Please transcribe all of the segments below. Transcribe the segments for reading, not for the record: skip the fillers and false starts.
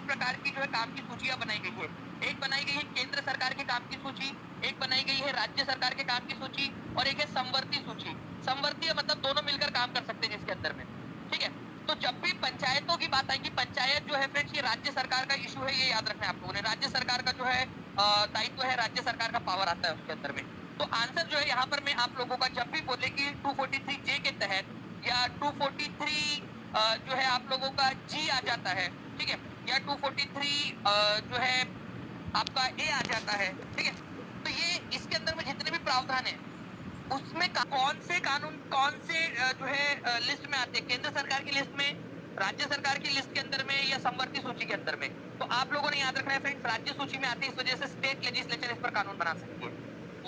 प्रकार की जो है काम की सूचियां बनाई गई है। एक बनाई गई है केंद्र सरकार के काम की सूची, एक बनाई गई है राज्य सरकार के काम की सूची, और एक है समवर्ती सूची। समवर्ती मतलब दोनों मिलकर काम कर सकते हैं जिसके अंदर में, ठीक है। तो जब भी पंचायतों की बात आएगी, पंचायत जो है फ्रेंड्स ये राज्य सरकार का इशू है, ये याद रखना है आप लोगों ने। राज्य सरकार का जो है दायित्व है, राज्य सरकार का पावर आता है उसके अंदर में। तो आंसर जो है यहाँ पर मैं आप लोगों का जब भी बोले कि 243 जे के तहत या 243 जो है आप लोगों का जी आ जाता है, ठीक है, या 243 जो है आपका ए आ जाता है, ठीक है। तो ये इसके अंदर में जितने भी प्रावधान है उसमें कौन से कानून कौन से जो है लिस्ट में आते हैं, केंद्र सरकार की लिस्ट में, राज्य सरकार की लिस्ट के अंदर में, या समवर्ती सूची के अंदर में। तो आप लोगों ने याद रखना है फ्रेंड्स, राज्य सूची में आते हैं, इस वजह से स्टेट लेजिस्लेचर इस पर कानून बना सकती है।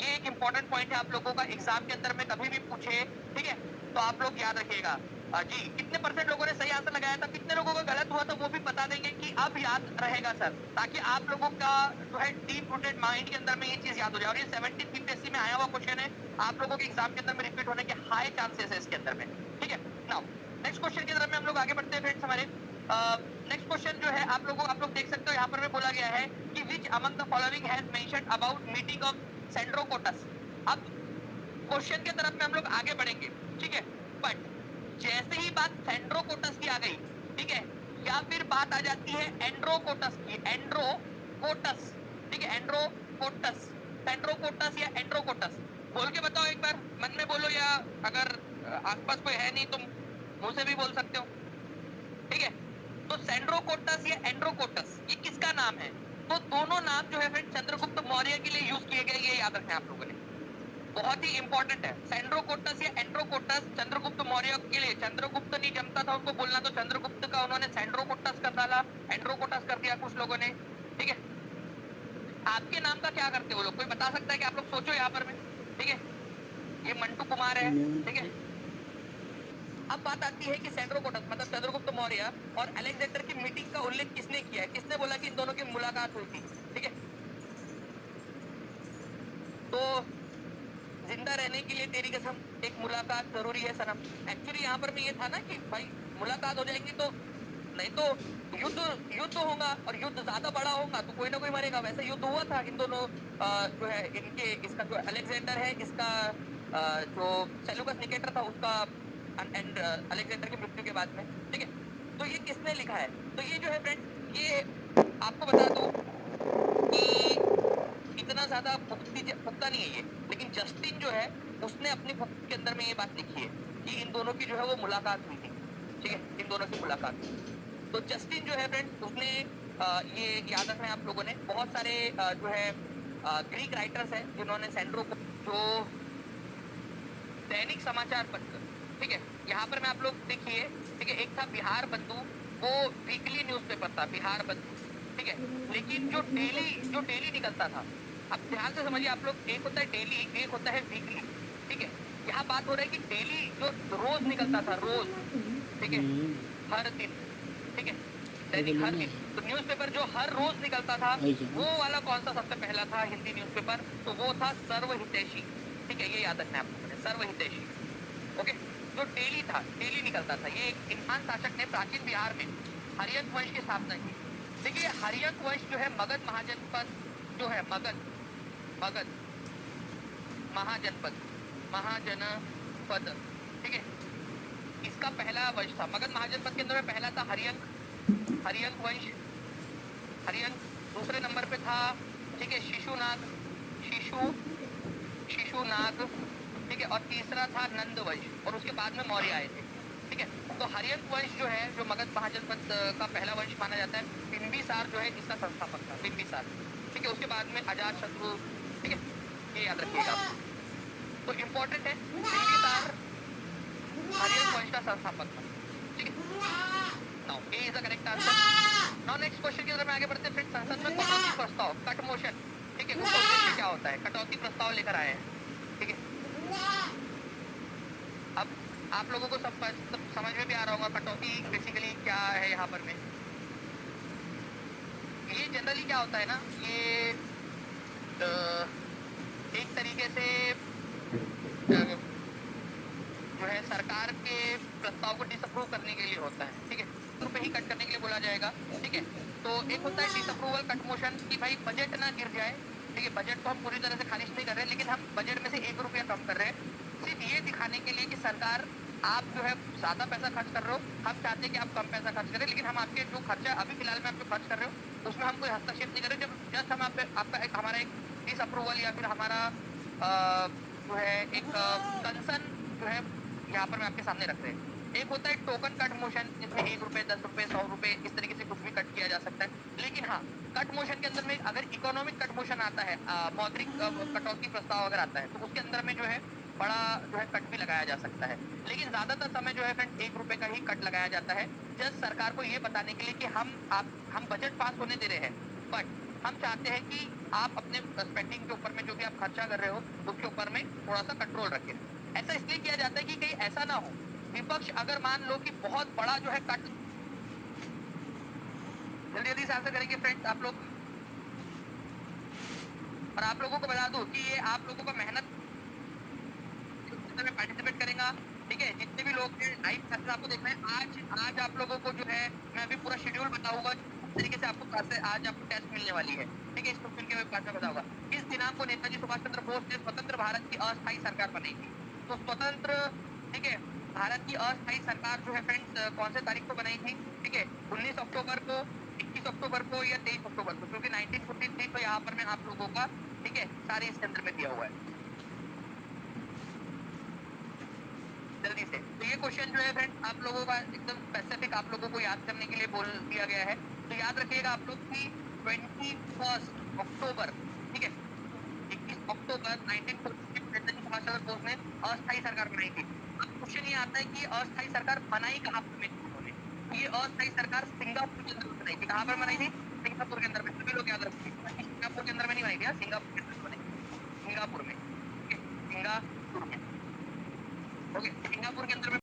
ये एक इंपॉर्टेंट पॉइंट है आप लोगों का, एग्जाम के अंदर में कभी भी पूछे, ठीक है, तो आप लोग याद रखिएगा। जी कितने परसेंट लोगों ने सही आंसर लगाया था, कितने लोगों का गलत हुआ तो वो भी बता देंगे कि अब याद रहेगा सर, ताकि आप लोगों का जो है डीप रूटेड माइंड के अंदर में ये चीज याद हो जाए। और ये 17 बीपीएससी में आया हुआ क्वेश्चन है, आप लोगों के एग्जाम के अंदर में रिपीट होने के हाई चांसेस है इसके अंदर में, ठीक है। नाउ नेक्स्ट क्वेश्चन की तरफ में हम लोग आगे बढ़ते हैं फ्रेंड्स हमारे। नेक्स्ट क्वेश्चन जो है आप लोग देख सकते हो यहाँ पर में बोला गया है कि which among the following has mentioned about meeting of Sandrocottus. अब क्वेश्चन के तरफ में हम लोग आगे बढ़ेंगे, ठीक है, बट जैसे ही बात सेंड्रोकोटस की आ गई, ठीक है, या फिर बात आ जाती है एंड्रोकोटस की, एंड्रोकोटस, ठीक है, एंड्रोकोटस, सेंड्रोकोटस या एंड्रोकोटस, बोल के बताओ एक बार, मन में बोलो, या अगर आसपास कोई है नहीं तो मुंह से भी बोल सकते हो, ठीक है। तो सेंड्रोकोटस या एंड्रोकोटस ये किसका नाम है? तो दोनों नाम जो है फ्रेंड चंद्रगुप्त मौर्य के लिए यूज किए गए, ये याद रखना है आप लोगों ने, बहुत ही इंपॉर्टेंट है। सेंड्रोकोटस या एंड्रोकोटस चंद्रगुप्त मौर्य के लिए, चंद्रगुप्त नहीं जमता था उनको बोलना, तो चंद्रगुप्त का उन्होंने सेंड्रोकोटस कर डाला, एंड्रोकोटस कर दिया कुछ लोगों ने, ठीक है। आपके नाम का क्या करते हो लोग, कोई बता सकता है कि आप लोग सोचो यहाँ पर में, ठीक है, ये मंटू कुमार है, ठीक है। अब बात आती है कि सेंड्रोकोटस मतलब चंद्रगुप्त मौर्य और अलेक्जेंडर की मीटिंग का उल्लेख किसने किया है, किसने बोला कि इन दोनों की मुलाकात हुई थी, ठीक है। तो जिंदा रहने के लिए तेरी कसम एक मुलाकात जरूरी है सनम। एक्चुअली यहाँ पर में ये था ना कि भाई मुलाकात हो जाएंगी तो नहीं तो युद्ध होगा, और युद्ध ज्यादा बड़ा होगा तो कोई ना कोई मरेगा। वैसे युद्ध हुआ था इन दोनों जो है इनके, इसका जो अलेक्जेंडर है इसका जो सेल्यूकस निकेटर था उसका एंड अलेक्जेंडर की मृत्यु के बाद में, ठीक है। तो ये किसने लिखा है? तो ये जो है फ्रेंड्स ये आपको बता दूं कि इतना ज्यादा पुख्ता नहीं है ये, लेकिन जस्टिन जो है उसने अपनी बुक के अंदर में ये बात लिखी है कि इन दोनों की जो है वो मुलाकात हुई थी, ठीक है, इन दोनों की मुलाकात। तो जस्टिन जो है फ्रेंड्स उसने ये याद रखना है आप लोगों ने, बहुत सारे जो है ग्रीक राइटर्स हैं जिन्होंने सेंड्रो को, जो दैनिक समाचार पत्र, ठीक है, यहाँ पर में आप लोग देखिए, ठीक है, एक था बिहार बंधु, वो वीकली न्यूज़पेपर था बिहार बंधु, ठीक है, लेकिन जो डेली निकलता था, अब ध्यान से समझिए आप लोग, एक होता है डेली, एक होता है वीकली, ठीक है। यहाँ बात हो रहा है कि डेली जो रोज निकलता था, रोज, ठीक है, हर दिन, ठीक है, दैनिक हर दिन, तो न्यूज़पेपर जो हर रोज निकलता था वो वाला कौन सा सबसे पहला था हिंदी न्यूज़पेपर? तो वो था सर्वहितैषी, ठीक है, ये याद रखना है आपको, सर्वहितैषी, ओके, जो डेली था, डेली निकलता था। ये एक इंसान शासक ने प्राचीन बिहार में हरियंक वंश की स्थापना की। देखिए हरियंक वंश जो है मगध महाजनपद जो है, मगध महाजनपद, ठीक है, इसका पहला वंश था। मगध महाजनपद के अंदर में पहला था हरियंक वंश, हरियंक। दूसरे नंबर पे था, ठीक है, शिशुनाग, ठीक है, और तीसरा था नंद वंश, और उसके बाद में मौर्य आए थे, ठीक है। तो हरियंक वंश जो है, जो मगध महाजनपद का पहला वंश माना जाता है, बिंबिसार जो है इसका संस्थापक था, बिंबिसार, ठीक है। उसके बाद में अजातशत्रु, ठीक है, ये याद रखिएगा। तो इम्पोर्टेंट है, बिंबिसार हरियंक वंश का संस्थापक था, ठीक है। Now A is the correct answer. Now next question की तरफ में आगे बढ़ते हैं फ्रेंड्स। संसद में कटौती प्रस्ताव, कट मोशन, ठीक है, उसका उद्देश्य क्या होता है? कटौती प्रस्ताव लेकर आए हैं, ठीक है। अब आप लोगों को सब समझ में भी आ रहा होगा कटौती बेसिकली क्या है यहाँ पर में। ये जनरली क्या होता है ना, ये एक तरीके से जो है सरकार के प्रस्ताव को डिसअप्रूव करने के लिए होता है, ठीक है, रुपए ही कट करने के लिए बोला जाएगा, ठीक है। तो एक होता है डिसअप्रूवल कट मोशन कि भाई बजट ना गिर जाए, ठीक है, बजट को हम पूरी तरह से खारिज नहीं कर रहे, लेकिन हम बजट में से 1 रुपया कम कर रहे हैं, सिर्फ ये दिखाने के लिए कि सरकार आप जो है ज्यादा पैसा खर्च कर रहे हो, हम चाहते हैं कि आप कम पैसा खर्च करें, लेकिन हम आपके जो खर्चा अभी फिलहाल में आप जो खर्च कर रहे हो उसमें हम कोई हस्तक्षेप नहीं कर रहे, जब जस्ट हम आपका एक हमारा एक डिसअप्रूवल या फिर हमारा जो है एक कंसर्न जो है यहाँ पर मैं आपके सामने रख रहे हैं। एक होता है टोकन कट मोशन, जिसमें 1 रुपए, 10 रुपए, 100 रुपए इस तरीके से कुछ भी कट किया जा सकता है, लेकिन हाँ कट मोशन के अंदर में अगर इकोनॉमिक कट मोशन आता है, मौद्रिक कटौती प्रस्ताव अगर आता है, तो उसके अंदर में जो है बड़ा जो है कट भी लगाया जा सकता है, लेकिन ज्यादातर समय जो है फ्रेंड 1 रुपए का ही कट लगाया जाता है, जस्ट सरकार को ये बताने के लिए कि हम बजट पास होने दे रहे हैं, बट हम चाहते हैं कि आप अपने स्पेंडिंग के ऊपर में जो भी आप खर्चा कर रहे हो उसके ऊपर में थोड़ा सा कंट्रोल रखें। ऐसा इसलिए किया जाता है कि कहीं ऐसा ना हो विपक्ष अगर मान लो कि बहुत बड़ा जो है कट, जल्दी जल्दी से आंसर करेंगे फ्रेंड्स आप लोग, और आप लोगों को बता दूं कि ये आप लोगों का मेहनत में पार्टिसिपेट करेगा, ठीक है, जितने भी लोग लाइव क्लासेस आपको देखना है, आज आप लोगों को जो है मैं अभी पूरा शेड्यूल बताऊंगा किस तरीके से आपको क्लासेस आज आपको टेस्ट मिलने वाली है, ठीक है, इस क्वेश्चन के क्लास में बताऊंगा। इस दिनांक को नेताजी सुभाष चंद्र बोस ने स्वतंत्र भारत की अस्थायी सरकार बनाई थी, तो स्वतंत्र, ठीक है, भारत की अस्थायी सरकार जो है फ्रेंड्स कौन से तारीख को बनाई थी, ठीक है, 19 अक्टूबर को, 21 अक्टूबर को या 23 अक्टूबर को, क्योंकि 1953 तो यहाँ पर मैं आप लोगों का, ठीक है, सारे इसके अंदर में दिया हुआ है जल्दी से। तो ये क्वेश्चन जो है फ्रेंड आप लोगों का एकदम स्पेसिफिक आप लोगों को याद करने के लिए बोल दिया गया है, तो याद रखिएगा आप लोग की 21 अक्टूबर, ठीक है, 21 अक्टूबर 1943 सुभाष चंद्र बोस ने अस्थायी सरकार बनाई थी। अब क्वेश्चन ये आता है कि अस्थायी सरकार बनाई कहाँ पर में उन्होंने, ये अस्थायी सरकार सिंगापुर के अंदर बनाई थी, कहाँ पर बनाई थी, सिंगापुर के अंदर में, सभी लोग याद रखिए, सिंगापुर के अंदर में नहीं बनाई थी, सिंगापुर के अंदर बनाई, सिंगापुर में, सिंगापुर में, ओके, सिंगापुर के अंदर में